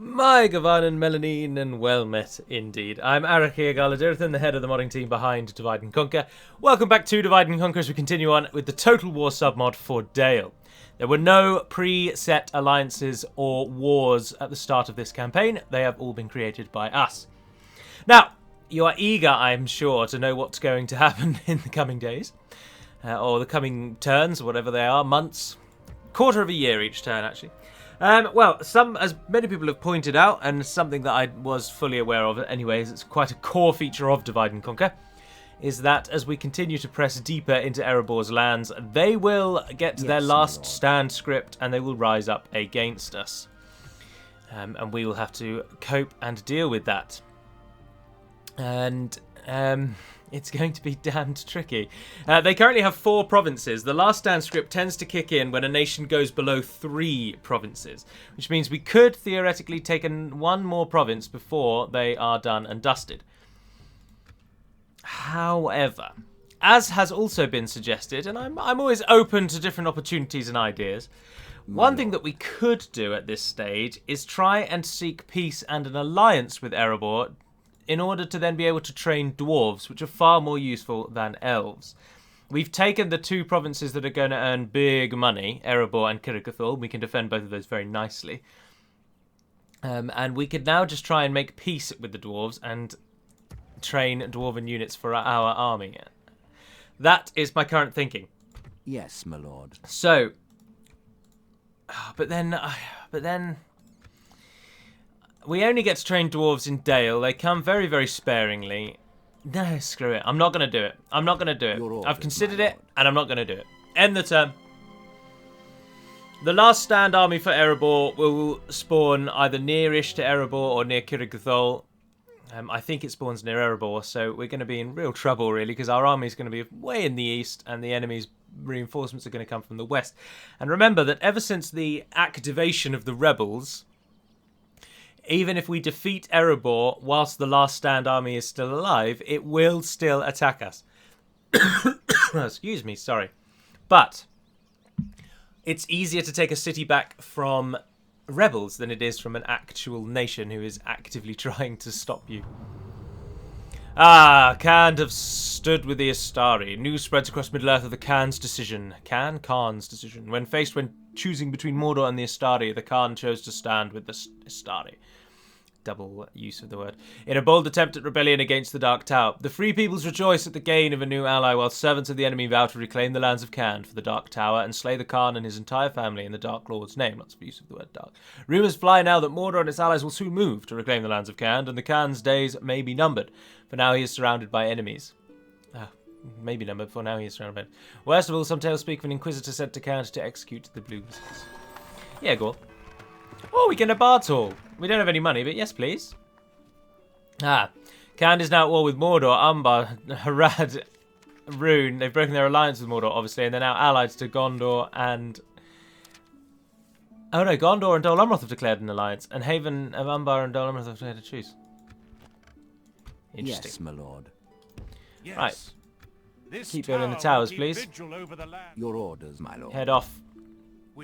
My Gavanen Melanin, and well met indeed. I'm Arachia Galadirthan, the head of the modding team behind Divide and Conquer. Welcome back to Divide and Conquer as we continue on with the Total War submod for Dale. There were no pre-set alliances or wars at the start of this campaign. They have all been created by us. Now, you are eager, I'm sure, to know what's going to happen in the coming days. Or the coming turns, whatever they are, months. Quarter of a year each turn, actually. Well, as many people have pointed out, and something that I was fully aware of anyways, it's quite a core feature of Divide and Conquer, is that as we continue to press deeper into Erebor's lands, they will get their last stand script and they will rise up against us. And we will have to cope and deal with that. And it's going to be damned tricky. They currently have 4 provinces. The last stand script tends to kick in when a nation goes below 3 provinces, which means we could theoretically take one more province before they are done and dusted. However, as has also been suggested, and I'm always open to different opportunities and ideas, one thing that we could do at this stage is try and seek peace and an alliance with Erebor, in order to then be able to train dwarves, which are far more useful than elves. We've taken the 2 provinces that are going to earn big money, Erebor and Kirikathul. We can defend both of those very nicely. And we could now just try and make peace with the dwarves and train dwarven units for our army. That is my current thinking. Yes, my lord. So, but then... we only get to train dwarves in Dale. They come very, very sparingly. No, screw it. I'm not going to do it. I'm not going to do it. I've considered it, and I'm not going to do it. End the turn. The last stand army for Erebor will spawn either nearish to Erebor or near Kirikathul. I think it spawns near Erebor, so we're going to be in real trouble, really, because our army is going to be way in the east, and the enemy's reinforcements are going to come from the west. And remember that ever since the activation of the rebels, even if we defeat Erebor whilst the last stand army is still alive, it will still attack us. Excuse me, sorry. But it's easier to take a city back from rebels than it is from an actual nation who is actively trying to stop you. Khand have stood with the Astari. News spreads across Middle-earth of the Khan's decision. Khan's decision. When choosing between Mordor and the Astari, the Khan chose to stand with the Astari. Double use of the word. In a bold attempt at rebellion against the Dark Tower, the Free Peoples rejoice at the gain of a new ally, while servants of the enemy vow to reclaim the lands of Khand for the Dark Tower and slay the Khan and his entire family in the Dark Lord's name. Lots of use of the word dark. Rumours fly now that Mordor and its allies will soon move to reclaim the lands of Khand, and the Khan's days may be numbered. For now he is surrounded by enemies. Maybe numbered, for now he is surrounded by... Worst of all, some tales speak of an Inquisitor sent to Khand to execute the Blue Wizards. Yeah, go on. Oh, we get a Bard's Hall. We don't have any money, but yes, please. Khand is now at war with Mordor, Umbar, Harad, Rune. They've broken their alliance with Mordor, obviously, and they're now allied to Gondor and... Oh no, Gondor and Dol Amroth have declared an alliance, and Haven of Umbar and Dol Amroth have declared a truce. Interesting. Yes, my lord. Yes. Right. Keep building the towers, please. Your orders, my lord. Head off.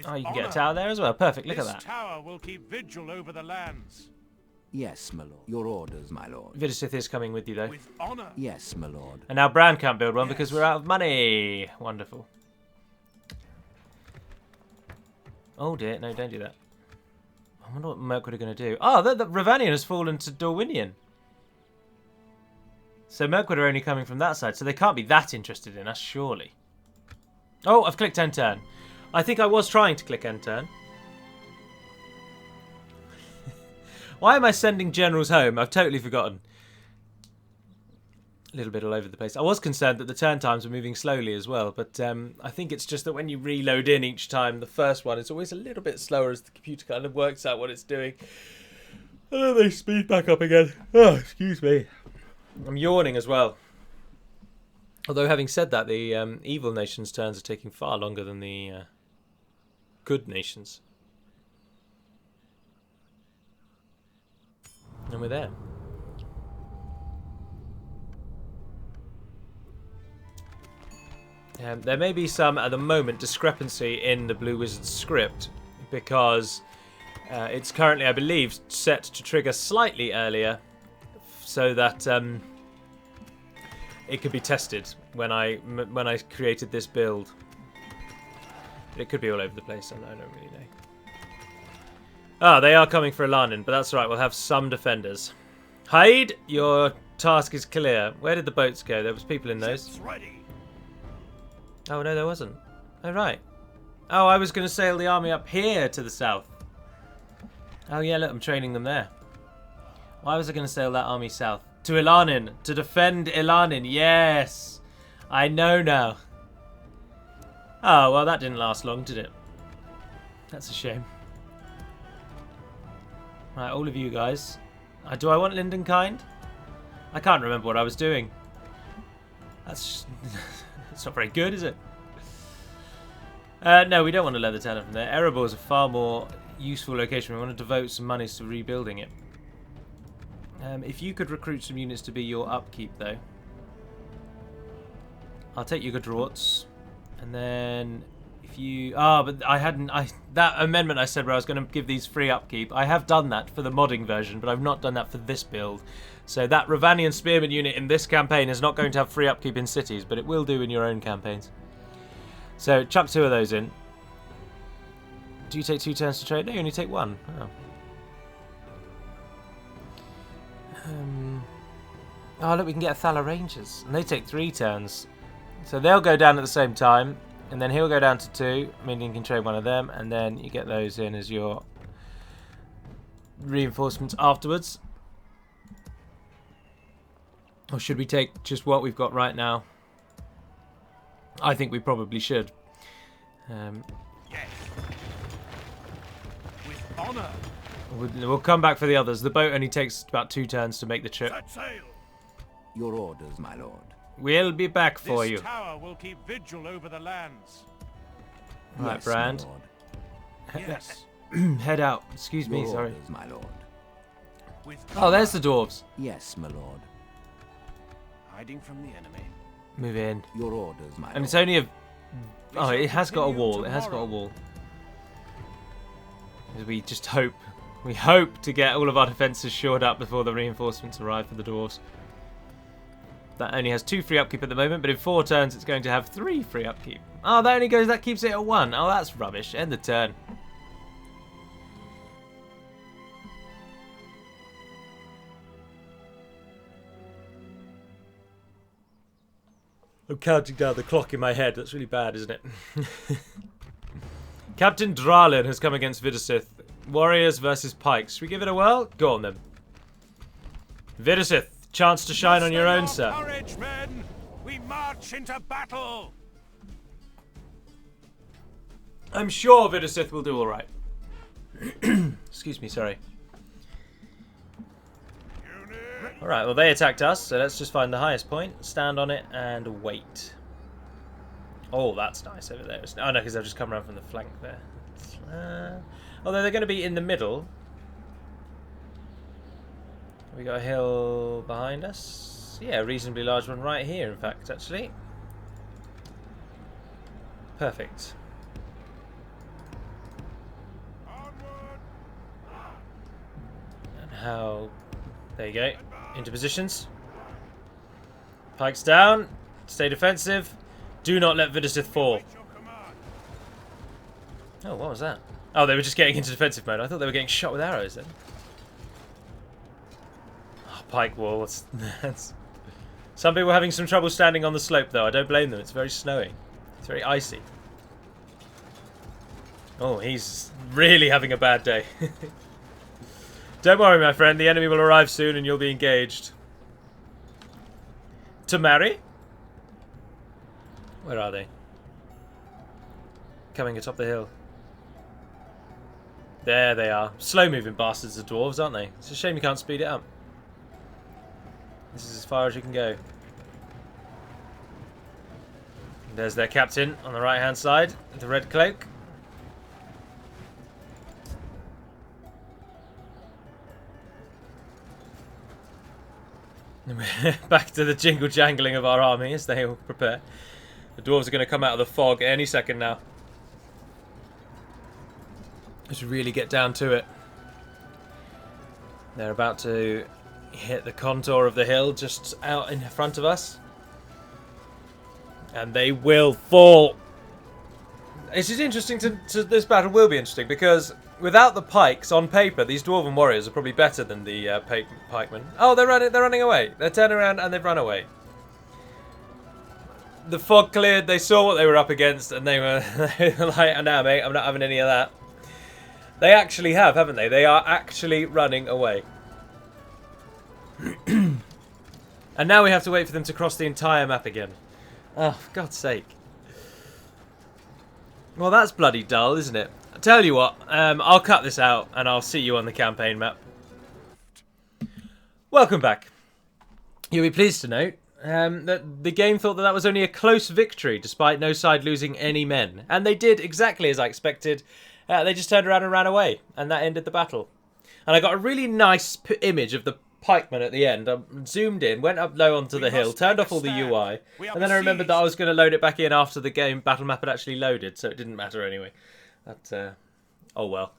Oh, you can get a tower there as well. Perfect, look at that. This tower will keep vigil over the lands. Yes, my lord. Your orders, my lord. Vidisith is coming with you, though. With honor. Yes, my lord. And now Bran can't build one because we're out of money. Wonderful. Oh dear, no, don't do that. I wonder what Mirkwood are going to do. Oh, the Ravanian has fallen to Dorwinian. So Mirkwood are only coming from that side, so they can't be that interested in us, surely. Oh, I've clicked end turn. I think I was trying to click end turn. Why am I sending generals home? I've totally forgotten. A little bit all over the place. I was concerned that the turn times were moving slowly as well, but I think it's just that when you reload in each time, the first one is always a little bit slower as the computer kind of works out what it's doing. Oh, they speed back up again. Oh, excuse me. I'm yawning as well. Although having said that, the evil nations' turns are taking far longer than the good nations. And we're there. There may be some, at the moment, discrepancy in the Blue Wizard's script, because It's currently, I believe, set to trigger slightly earlier, so that it could be tested when I created this build. But it could be all over the place. I don't really know. Ah, they are coming for Elenin, but that's all right. We'll have some defenders. Haed, your task is clear. Where did the boats go? There was people in those. Oh no, there wasn't. Oh right. Oh, I was going to sail the army up here to the south. Oh yeah, look, I'm training them there. Why was I going to sail that army south? To Elenin, to defend Elenin. Yes, I know now. Oh well, that didn't last long, did it? That's a shame. Right, all of you guys. Do I want Lindenkind? I can't remember what I was doing. That's it's not very good, is it? No, we don't want a leather tanner from there. Erebor is a far more useful location. We want to devote some money to rebuilding it. If you could recruit some units to be your upkeep, though. I'll take your Dwarves. And then if you... but I hadn't... that amendment I said where I was going to give these free upkeep, I have done that for the modding version, but I've not done that for this build. So that Ravanian Spearman unit in this campaign is not going to have free upkeep in cities, but it will do in your own campaigns. So chuck 2 of those in. Do you take 2 turns to trade? No, you only take 1. Oh. Oh, look, we can get a Thala Rangers. And they take 3 turns. So they'll go down at the same time. And then he'll go down to 2, meaning you can trade 1 of them. And then you get those in as your reinforcements afterwards. Or should we take just what we've got right now? I think we probably should. Yes. With honor. We'll come back for the others. The boat only takes about 2 turns to make the trip. Set sail. Your orders, my lord. We'll be back for This you. tower will keep vigil over the lands. Right, Yes, Brand. my lord. Yes. Head out. Excuse me, Your sorry. orders, my lord. With Oh, there's the dwarves. Yes, my lord. hiding from the enemy. Move in. Your orders, my lord. And it's only a... Oh, shall it has got a continue wall. It has got a tomorrow. wall. We just hope. We hope to get all of our defences shored up before the reinforcements arrive for the dwarves. That only has 2 free upkeep at the moment, but in 4 turns it's going to have 3 free upkeep. Oh, that keeps it at 1. Oh, that's rubbish. End the turn. I'm counting down the clock in my head. That's really bad, isn't it? Captain Dralin has come against Vidasith. Warriors versus pikes. Should we give it a whirl? Go on then. Vidasith, chance to shine on your own, sir. Courage, men! We march into battle! I'm sure Vidasith will do all right. Excuse me, sorry. All right, well they attacked us, so let's just find the highest point, stand on it, and wait. Oh, that's nice over there. Oh no, because they've just come around from the flank there. Although they're going to be in the middle. We got a hill behind us. Yeah, a reasonably large one right here, in fact, actually. Perfect. And how... There you go. Into positions. Pikes down. Stay defensive. Do not let Vidasith fall. Oh, what was that? Oh, they were just getting into defensive mode. I thought they were getting shot with arrows then. Oh, pike wall. That's... Some people are having some trouble standing on the slope, though. I don't blame them. It's very snowy. It's very icy. Oh, he's really having a bad day. Don't worry, my friend. The enemy will arrive soon and you'll be engaged. To marry? Where are they? Coming atop the hill. There they are. Slow-moving bastards, the dwarves, aren't they? It's a shame you can't speed it up. This is as far as you can go. There's their captain on the right-hand side, with the red cloak. Back to the jingle-jangling of our army as they all prepare. The dwarves are going to come out of the fog any second now. Let's really get down to it. They're about to hit the contour of the hill just out in front of us. And they will fall. This is interesting this battle will be interesting because without the pikes on paper, these dwarven warriors are probably better than the pikemen. Oh, they're running away. They're turning around and they've run away. The fog cleared. They saw what they were up against, and they were like, "No, mate, I'm not having any of that." They actually have, haven't they? They are actually running away. And now we have to wait for them to cross the entire map again. Oh, for God's sake. Well, that's bloody dull, isn't it? I tell you what, I'll cut this out and I'll see you on the campaign map. Welcome back. You'll be pleased to note that the game thought that was only a close victory despite no side losing any men. And they did exactly as I expected. They just turned around and ran away, and that ended the battle. And I got a really nice image of the pikemen at the end. I zoomed in, went up low onto the hill, turned off all the UI, and then I remembered that I was going to load it back in after the game battle map had actually loaded, so it didn't matter anyway. Oh well.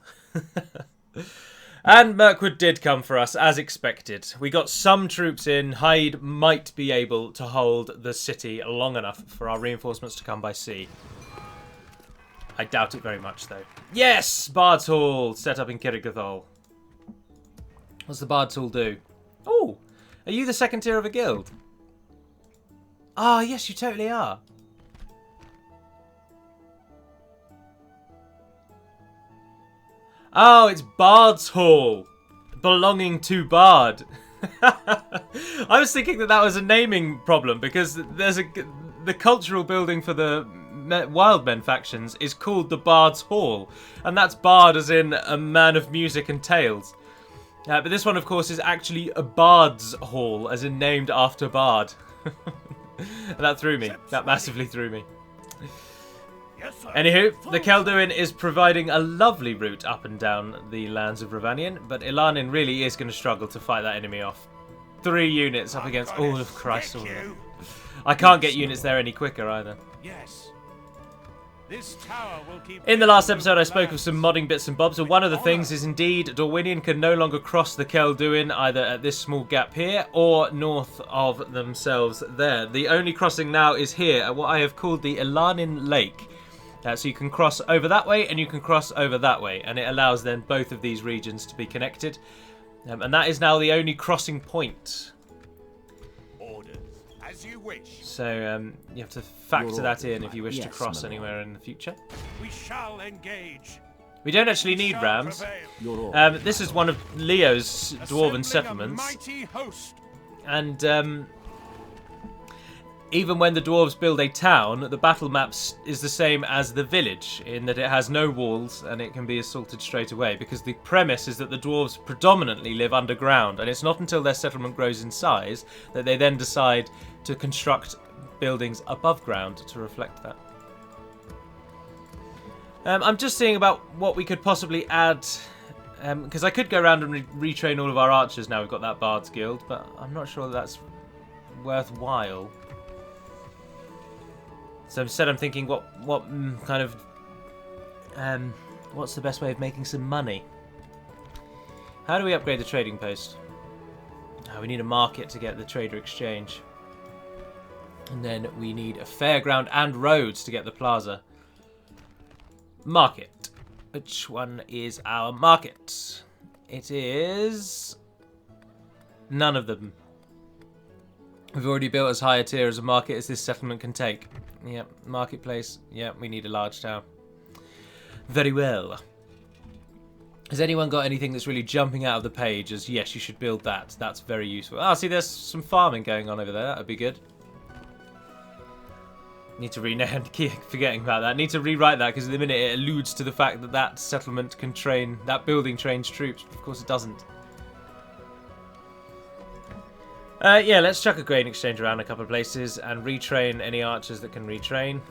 And Mirkwood did come for us, as expected. We got some troops in. Haed might be able to hold the city long enough for our reinforcements to come by sea. I doubt it very much, though. Yes! Bard's Hall, set up in Kirigithol. What's the Bard's Hall do? Oh, are you the second tier of a guild? Ah, yes, you totally are. Oh, it's Bard's Hall, belonging to Bard. I was thinking that was a naming problem because there's the cultural building for the Wildmen factions is called the Bard's Hall, and that's Bard as in a man of music and tales. But this one, of course, is actually a Bard's Hall, as in named after Bard. And that threw me. That massively threw me. Anywho, the Kelduin is providing a lovely route up and down the lands of Ravanian, but Elenin really is going to struggle to fight that enemy off. 3 units up against all of Christ. I can't get units there any quicker either. Yes. This tower will keep. In the last episode I spoke of some modding bits and bobs, and one of the things is indeed Dorwinian can no longer cross the Kelduin either at this small gap here or north of themselves there. The only crossing now is here at what I have called the Elenin Lake. So you can cross over that way and you can cross over that way, and it allows then both of these regions to be connected. And that is now the only crossing point. Orders, as you wish. So you have to factor that in if you wish to cross my lord. anywhere in the future. We shall engage. We don't actually We need shall rams. prevail. This is one of Leo's dwarven Assembling settlements. A mighty host. And even when the dwarves build a town, the battle map is the same as the village in that it has no walls and it can be assaulted straight away, because the premise is that the dwarves predominantly live underground, and it's not until their settlement grows in size that they then decide to construct buildings above ground to reflect that. I'm just seeing about what we could possibly add, because I could go around and retrain all of our archers now we've got that Bard's Guild, but I'm not sure that's worthwhile. So instead I'm thinking what kind of what's the best way of making some money? How do we upgrade the trading post? Oh, we need a market to get the trader exchange. And then we need a fairground and roads to get the plaza. Market. Which one is our market? It is none of them. We've already built as high a tier as a market as this settlement can take. Yep, marketplace. Yep, we need a large town. Very well. Has anyone got anything that's really jumping out of the page as, yes, you should build that. That's very useful. Ah, see, there's some farming going on over there. That would be good. Need to rename, keep forgetting about that. Need to rewrite that because at the minute it alludes to the fact that that settlement can train, that building trains troops. But of course it doesn't. Yeah, let's chuck a grain exchange around a couple of places and retrain any archers that can retrain.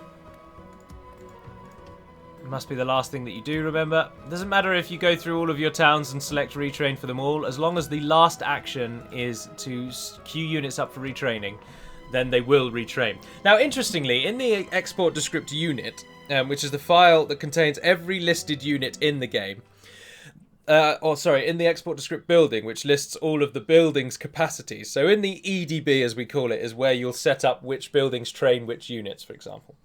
It must be the last thing that you do, remember. It doesn't matter if you go through all of your towns and select retrain for them all, as long as the last action is to queue units up for retraining, then they will retrain. Now, interestingly, in the export descript unit, which is the file that contains every listed unit in the game, in the export to script building, which lists all of the buildings' capacities. So in the EDB, as we call it, is where you'll set up which buildings train which units, for example.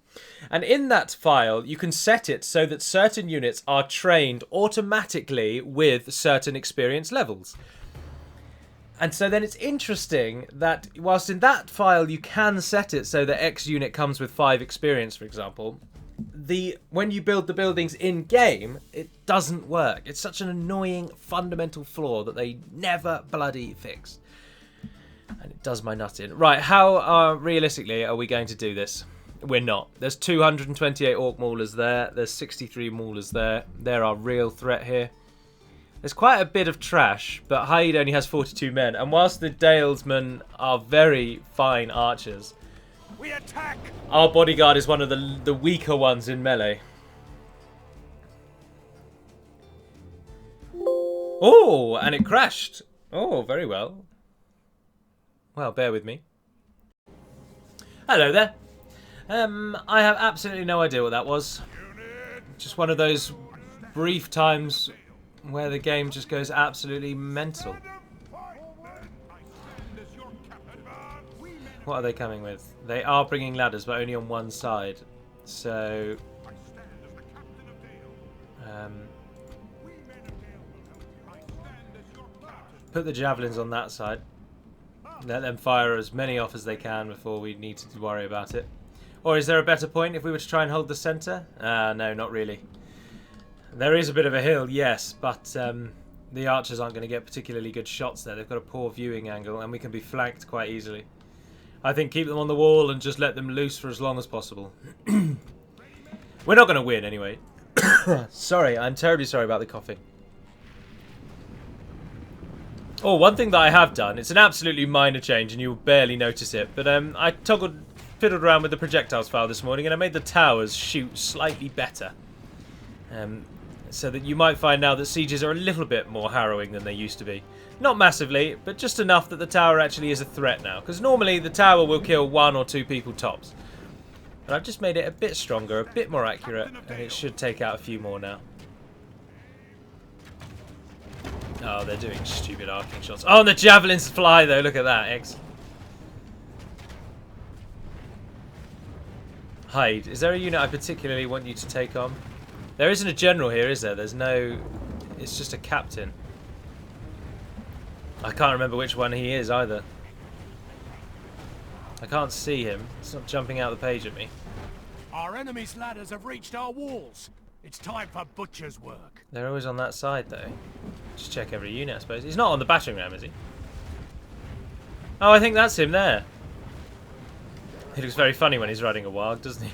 And in that file, you can set it so that certain units are trained automatically with certain experience levels. And so then it's interesting that whilst in that file you can set it so that X unit comes with 5 experience, for example, when you build the buildings in game, it doesn't work. It's such an annoying fundamental flaw that they never bloody fix, and it does my nut in. Right, how realistically are we going to do this? We're not. There's 228 orc maulers there. There's 63 maulers there. They're our real threat here. There's quite a bit of trash, but Haed only has 42 men, and whilst the Dalesmen are very fine archers, We attack! our bodyguard is one of the weaker ones in melee. Oh, and it crashed. Oh, very well. Well, bear with me. Hello there. I have absolutely no idea what that was. Just one of those brief times where the game just goes absolutely mental. What are they coming with? They are bringing ladders, but only on one side. So, put the javelins on that side. Let them fire as many off as they can before we need to worry about it. Or is there a better point if we were to try and hold the centre? No, not really. There is a bit of a hill, yes, but the archers aren't going to get particularly good shots there. They've got a poor viewing angle, and we can be flanked quite easily. I think keep them on the wall and just let them loose for as long as possible. We're not going to win anyway. Sorry, I'm terribly sorry about the coughing. Oh, one thing that I have done, it's an absolutely minor change and you'll barely notice it, but I fiddled around with the projectiles file this morning and I made the towers shoot slightly better. So that you might find now that sieges are a little bit more harrowing than they used to be. Not massively, but just enough that the tower actually is a threat now. Because normally the tower will kill 1 or 2 people tops. But I've just made it a bit stronger, a bit more accurate, and it should take out a few more now. Oh, they're doing stupid arcing shots. Oh, and the javelins fly though, look at that. Excellent. Haed, is there a unit I particularly want you to take on? There isn't a general here, is there? There's no... It's just a captain. I can't remember which one he is either. I can't see him. It's not jumping out the page at me. Our enemy's ladders have reached our walls. It's time for butcher's work. They're always on that side, though. Just check every unit, I suppose. He's not on the battering ram, is he? Oh, I think that's him there. He looks very funny when he's riding a warg, doesn't he?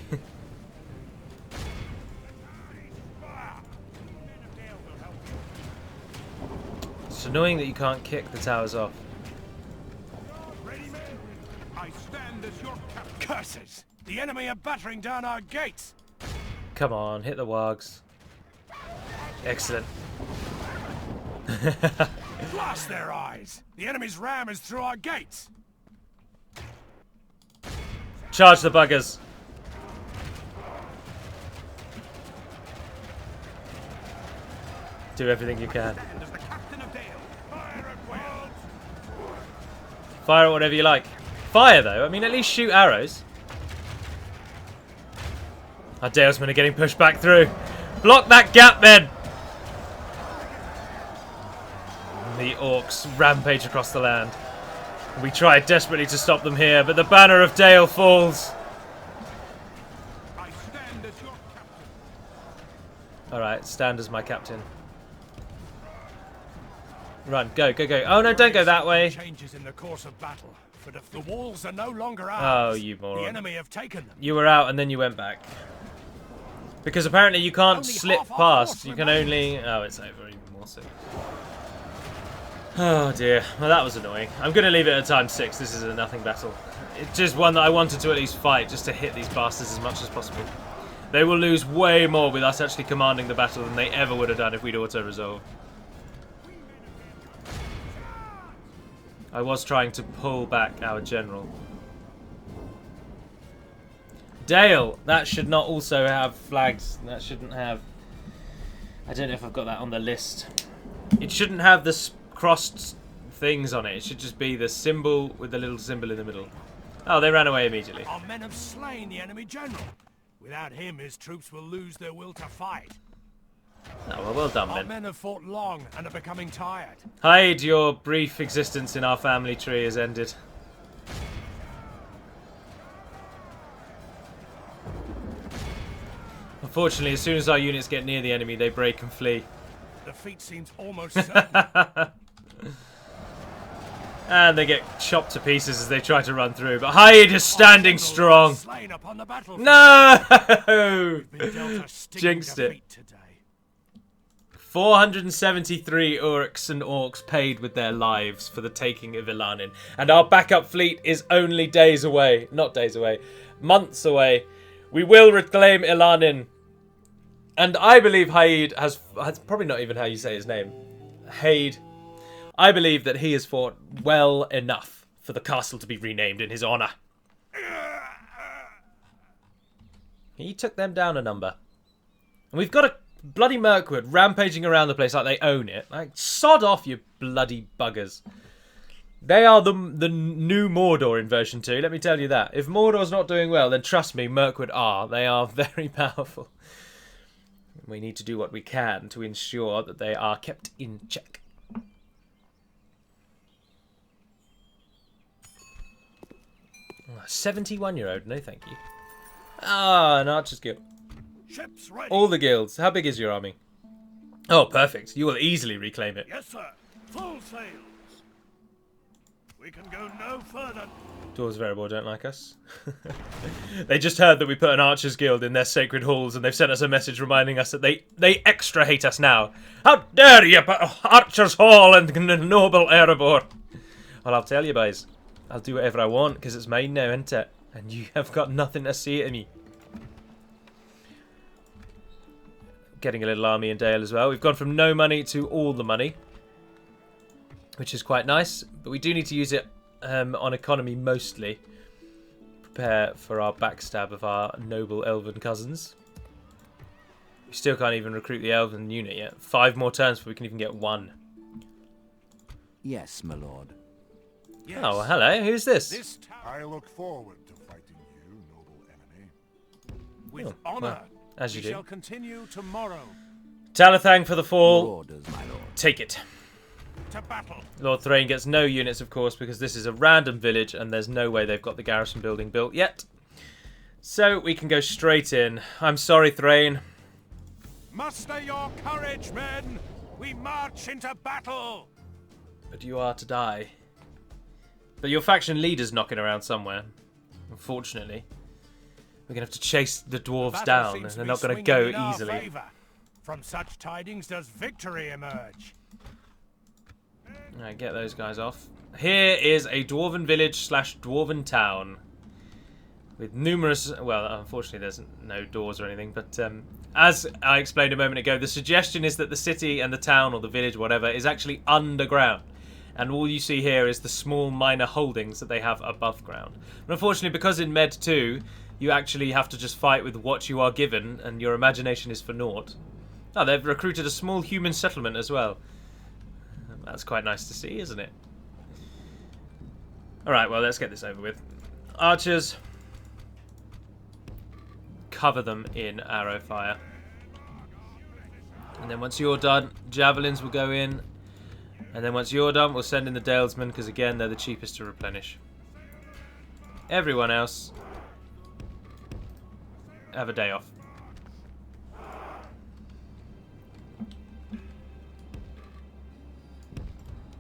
It's annoying that you can't kick the towers off. Ready, men? I stand as your captain. Curses! The enemy are battering down our gates. Come on, hit the wargs. Excellent. Blast their eyes! The enemy's ram is through our gates. Charge the buggers. Do everything you can. Stand as the captain of Dale. Fire at will. Fire at whatever you like. Fire, though. I mean, at least shoot arrows. Our Dalesmen are getting pushed back through. Block that gap, men! The orcs rampage across the land. We try desperately to stop them here, but the banner of Dale falls. I stand as your captain. Alright, stand as my captain. Run, go, go, go. Oh no, don't go that way. Changes in the course of battle. For the walls are no longer Oh, ours. you The moron. enemy have taken them. You were out and then you went back. Because apparently you can't Only slip half our past. force You can remains. only... Oh, it's over even more so. Oh dear. Well, that was annoying. I'm going to leave it at time 6. This is a nothing battle. It's just one that I wanted to at least fight, just to hit these bastards as much as possible. They will lose way more with us actually commanding the battle than they ever would have done if we'd auto-resolved. I was trying to pull back our general. Dale! That should not also have flags. That shouldn't have... I don't know if I've got that on the list. It shouldn't have the crossed things on it. It should just be the symbol with the little symbol in the middle. Oh, they ran away immediately. Our men have slain the enemy general. Without him, his troops will lose their will to fight. Oh, well done, Our men. men have fought long and are becoming tired. Haed, your brief existence in our family tree has ended. Unfortunately, as soon as our units get near the enemy, they break and flee. Defeat seems almost certain. And they get chopped to pieces as they try to run through. But Haed is standing strong. Slain upon the battlefield. No! Been dealt a stinging Jinxed it. defeat today. 473 Urks and Orcs paid with their lives for the taking of Elenin. And our backup fleet is only days away. Not days away. Months away. We will reclaim Elenin. And I believe Haed has probably not even how you say his name. Haed. I believe that he has fought well enough for the castle to be renamed in his honour. He took them down a number. And we've got a bloody Mirkwood rampaging around the place like they own it. Like, sod off, you bloody buggers. They are the new Mordor in version 2, let me tell you that. If Mordor's not doing well, then trust me, Mirkwood are. They are very powerful. We need to do what we can to ensure that they are kept in check. 71-year-old, no thank you. Ah, an Archer's Guild. Ships ready. All the guilds. How big is your army? Oh, perfect. You will easily reclaim it. Yes, sir. Full sails. We can go no further. Dwarves of Erebor don't like us. They just heard that we put an Archer's Guild in their sacred halls, and they've sent us a message reminding us that they extra hate us now. How dare you put Archer's Hall in noble Erebor? Well, I'll tell you, boys. I'll do whatever I want, because it's mine now, isn't it? And you have got nothing to say to me. Getting a little army in Dale as well. We've gone from no money to all the money, which is quite nice. But we do need to use it on economy mostly. Prepare for our backstab of our noble elven cousins. We still can't even recruit the elven unit yet. 5 more turns before we can even get 1. Yes, my lord. Yes. Oh, hello. Who's this? I look forward to fighting you, noble enemy. With Oh, honor. well, as you we do. shall continue tomorrow. Talathang for the Your fall. orders, my lord. Take it. To battle. Lord Thrain gets no units, of course, because this is a random village and there's no way they've got the garrison building built yet. So we can go straight in. I'm sorry, Thrain. Muster your courage, men. We march into battle. But you are to die. But your faction leader's knocking around somewhere. Unfortunately. We're going to have to chase the dwarves Battle down, and seems they're be not going to swinging go in our easily. favour. From such tidings does victory emerge. Alright, get those guys off. Here is a dwarven village / dwarven town. With numerous... Well, unfortunately there's no doors or anything, but as I explained a moment ago, the suggestion is that the city and the town, or the village, whatever, is actually underground. And all you see here is the small minor holdings that they have above ground. But unfortunately, because in Med 2, you actually have to just fight with what you are given, and your imagination is for naught. Oh, they've recruited a small human settlement as well. That's quite nice to see, isn't it? Alright, well, let's get this over with. Archers. Cover them in arrow fire. And then once you're done, javelins will go in. And then once you're done, we'll send in the Dalesmen, because again, they're the cheapest to replenish. Everyone else, have a day off.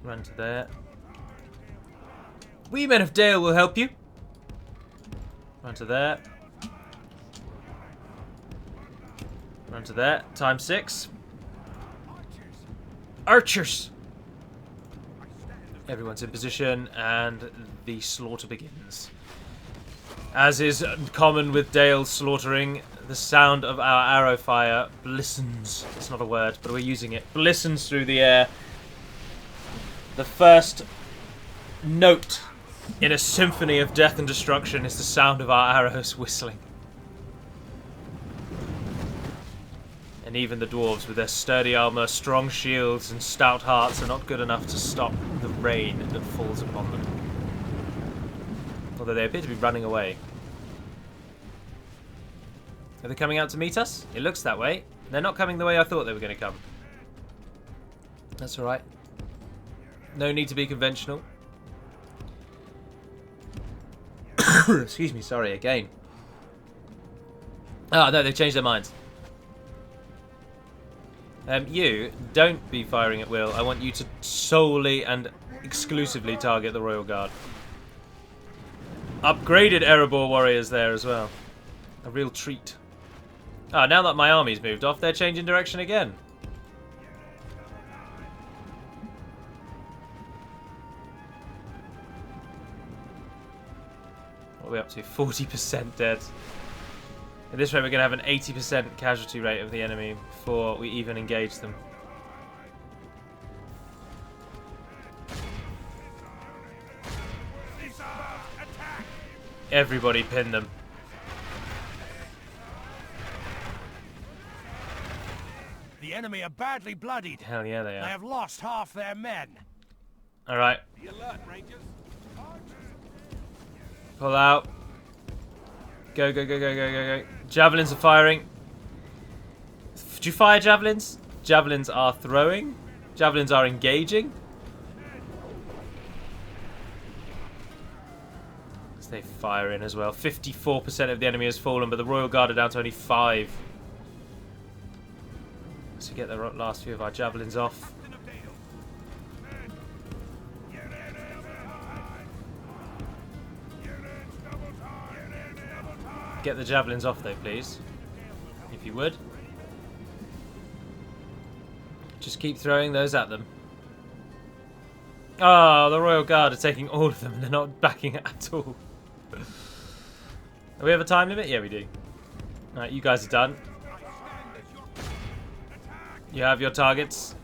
Run to there. We men of Dale will help you. Run to there. Run to there. Time 6. Archers! Everyone's in position, and the slaughter begins. As is common with Dale slaughtering, the sound of our arrow fire glistens. It's not a word, but we're using it. Glistens through the air. The first note in a symphony of death and destruction is the sound of our arrows whistling. And even the dwarves, with their sturdy armour, strong shields, and stout hearts, are not good enough to stop the rain that falls upon them. Although they appear to be running away. Are they coming out to meet us? It looks that way. They're not coming the way I thought they were going to come. That's alright. No need to be conventional. Excuse me, sorry, again. Ah, no, they've changed their minds. You, don't be firing at will. I want you to solely and exclusively target the Royal Guard. Upgraded Erebor warriors there as well. A real treat. Ah, now that my army's moved off, they're changing direction again. What are we up to? 40% dead. At this rate, we're going to have an 80% casualty rate of the enemy before we even engage them. Everybody pin them. The enemy are badly bloodied. Hell yeah, they They are. have lost half their men. Alright, Be alert, Rangers. pull out. Go, go, go, go, go, go, go. Javelins are firing. Do you fire javelins? Javelins are throwing. Javelins are engaging. So they fire in as well. 54% of the enemy has fallen, but the Royal Guard are down to only 5. So get the last few of our javelins off. Get the javelins off though, please. If you would. Just keep throwing those at them. Oh, the Royal Guard are taking all of them and they're not backing at all. Do we have a time limit? Yeah, we do. Alright, you guys are done. You have your targets.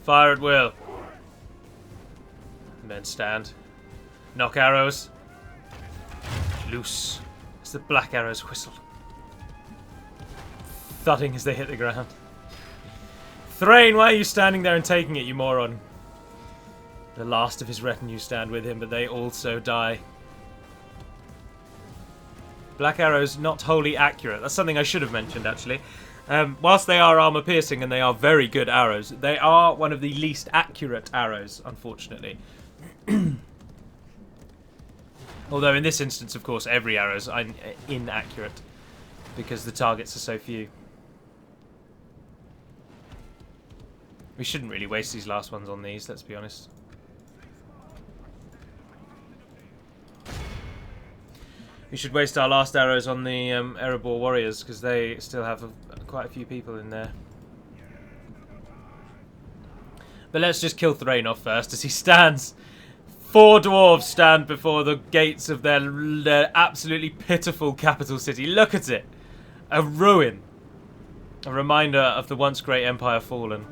Fire at will. And then stand. Knock arrows. Loose. It's the black arrows whistle. Thudding as they hit the ground. Thrain, why are you standing there and taking it, you moron? The last of his retinue stand with him, but they also die. Black arrows not wholly accurate. That's something I should have mentioned, actually. Whilst they are armor piercing and they are very good arrows, they are one of the least accurate arrows, unfortunately. Although in this instance, of course, every arrow is inaccurate because the targets are so few. We shouldn't really waste these last ones on these, let's be honest. We should waste our last arrows on the Erebor warriors because they still have quite a few people in there. But let's just kill Thrain off first as he stands. 4 dwarves stand before the gates of their absolutely pitiful capital city. Look at it. A ruin. A reminder of the once great empire fallen.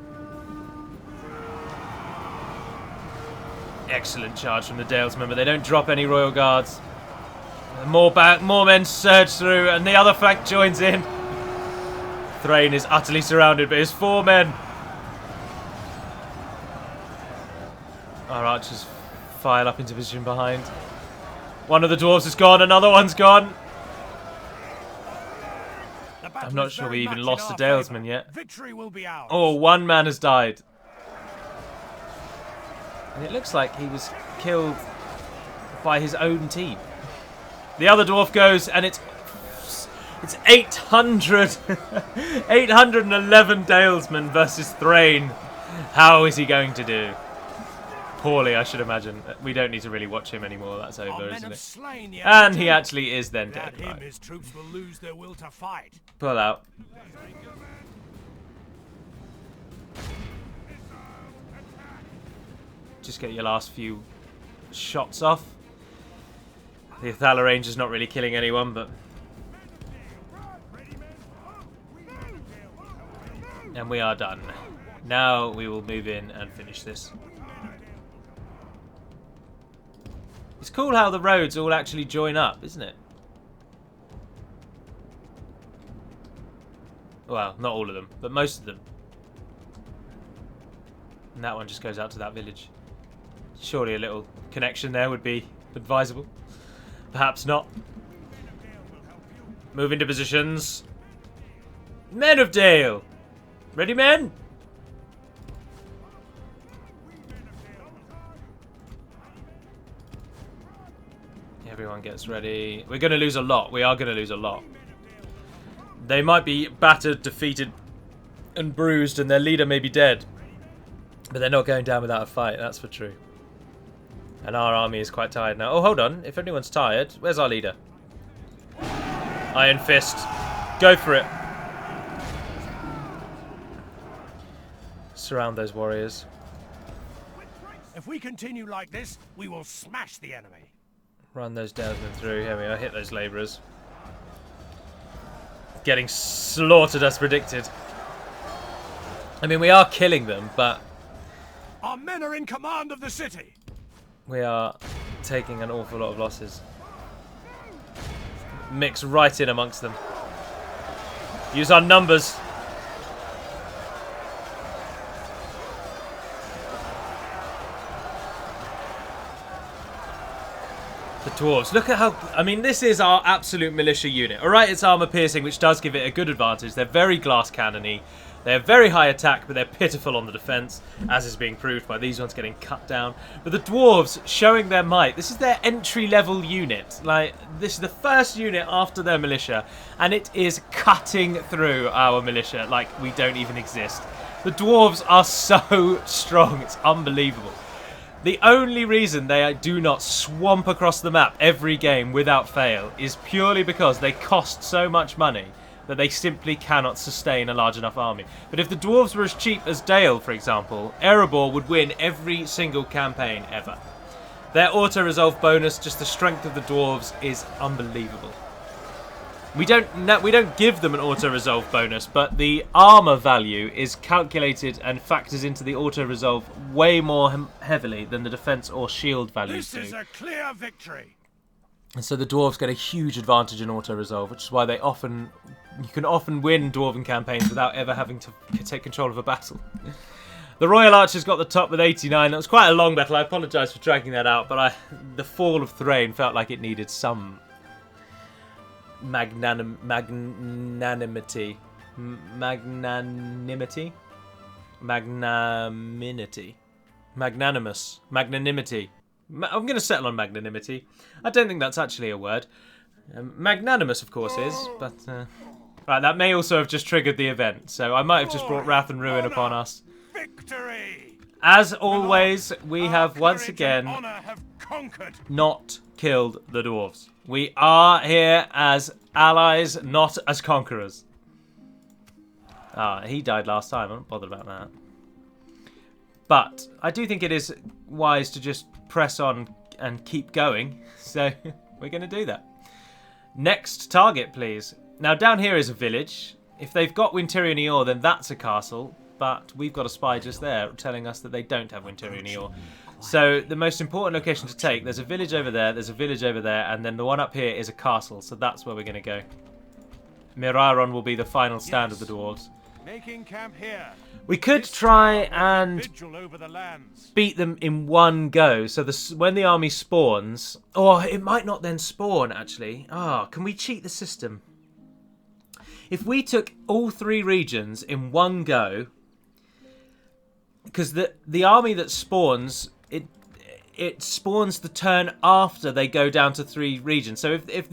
Excellent charge from the Dalesmen, but they don't drop any royal guards. More men surge through, and the other flank joins in. Thrain is utterly surrounded, but his 4 men. Our archers file up into position behind. One of the dwarves is gone, another one's gone. I'm not sure we even lost a Dalesman yet. Victory will be ours. Oh, 1 man has died. And it looks like he was killed by his own team. The other dwarf goes, and it's 800, 811 Dalesmen versus Thrain. How is he going to do? Poorly, I should imagine. We don't need to really watch him anymore. That's over, isn't it? And he actually is then dead. Without him, his troops will lose their will to fight. Pull out. Just get your last few shots off. The Athala Ranger's not really killing anyone, but... And we are done. Now we will move in and finish this. It's cool how the roads all actually join up, isn't it? Well, not all of them, but most of them. And that one just goes out to that village. Surely a little connection there would be advisable. Perhaps not. Move into positions. Men of Dale! Ready, men? Everyone gets ready. We're going to lose a lot. We are going to lose a lot. They might be battered, defeated, and bruised, and their leader may be dead. But they're not going down without a fight, that's for true. And our army is quite tired now. Oh, hold on. If anyone's tired, where's our leader? Iron Fist. Go for it. Surround those warriors. If we continue like this, we will smash the enemy. Run those Dalesmen through. Here we are. Hit those labourers. Getting slaughtered as predicted. I mean, we are killing them, but Our men are in command of the city. we are taking an awful lot of losses. Mix right in amongst them. Use our numbers. The dwarves. Look at how... I mean, this is our absolute militia unit. Alright, it's armor piercing, which does give it a good advantage. They're very glass cannon-y. They have very high attack, but they're pitiful on the defense, as is being proved by these ones getting cut down. But the dwarves showing their might. This is their entry-level unit. Like, this is the first unit after their militia, and it is cutting through our militia like we don't even exist. The dwarves are so strong. It's unbelievable. The only reason they do not swamp across the map every game without fail is purely because they cost so much money that they simply cannot sustain a large enough army. But if the dwarves were as cheap as Dale, for example, Erebor would win every single campaign ever. Their auto-resolve bonus, just the strength of the dwarves, is unbelievable. We don't give them an auto-resolve bonus, but the armor value is calculated and factors into the auto-resolve way more heavily than the defense or shield values do. This is a clear victory. And so the dwarves get a huge advantage in auto-resolve, which is why you can often win dwarven campaigns without ever having to take control of a battle. The Royal Archers got the top with 89. That was quite a long battle. I apologise for dragging that out, but the fall of Thrain felt like it needed some magnanimity. Magnanimity. I'm going to settle on magnanimity. I don't think that's actually a word. Magnanimous, of course, is, but... Right, that may also have just triggered the event, so I might have just brought wrath and ruin upon us. Victory! As always, we have once again have conquered. not killed the dwarves. We are here as allies, not as conquerors. Ah, he died last time. I'm not bothered about that. But I do think it is wise to just press on and keep going. So we're going to do that. Next target, please. Now, down here is a village. If they've got Winterian Eor, then that's a castle. But we've got a spy just there telling us that they don't have Winterian Eor. So the most important location to take, there's a village over there, there's a village over there, and then the one up here is a castle. So that's where we're going to go. Miraron will be the final stand of the dwarves. Making camp here. We could try and Vigil over the lands. beat them in one go. So when the army spawns... Oh, it might not then spawn, actually. Can we cheat the system? If we took all 3 regions in one go... Because the army that spawns... It spawns the turn after they go down to 3 regions. So if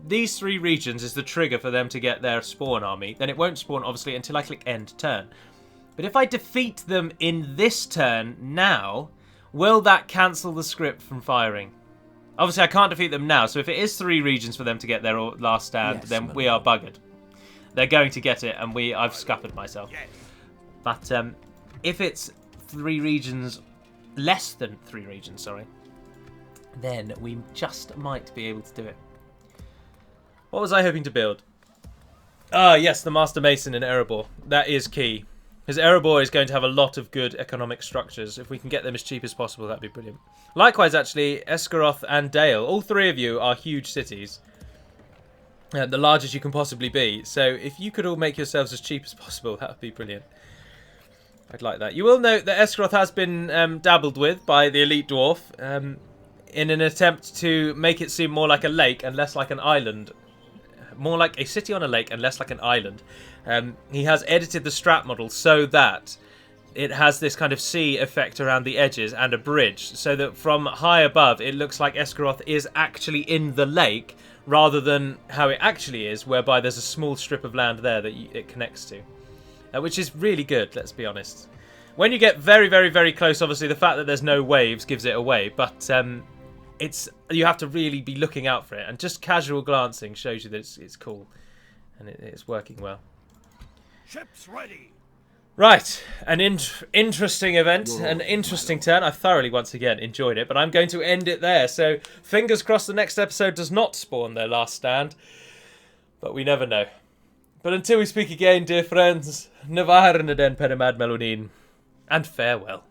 these 3 regions is the trigger for them to get their spawn army, then it won't spawn, obviously, until I click end turn. But if I defeat them in this turn now, will that cancel the script from firing? Obviously, I can't defeat them now, so if it is 3 regions for them to get their last stand, Yes, then we are buggered. They're going to get it, and I've scuppered myself. Yes. But if it's 3 regions, less than 3 regions, sorry, then we just might be able to do it. What was I hoping to build? Yes, the Master Mason in Erebor. That is key. Because Erebor is going to have a lot of good economic structures. If we can get them as cheap as possible, that'd be brilliant. Likewise, actually, Esgaroth and Dale. All 3 of you are huge cities. the largest you can possibly be. So if you could all make yourselves as cheap as possible, that would be brilliant. I'd like that. You will note that Esgaroth has been dabbled with by the elite dwarf in an attempt to make it seem more like a lake and less like an island. More like a city on a lake and less like an island. He has edited the strat model so that it has this kind of sea effect around the edges and a bridge, so that from high above it looks like Esgaroth is actually in the lake rather than how it actually is, whereby there's a small strip of land there that it connects to. Which is really good, let's be honest. When you get very, very, very close, obviously the fact that there's no waves gives it away, but you have to really be looking out for it, and just casual glancing shows you that it's cool, and it's working well. Ships ready. Right, an interesting event, an interesting turn. I thoroughly, once again, enjoyed it, but I'm going to end it there. So, fingers crossed the next episode does not spawn their last stand, but we never know. But until we speak again, dear friends, Navarre den Perimad Melonin, and farewell.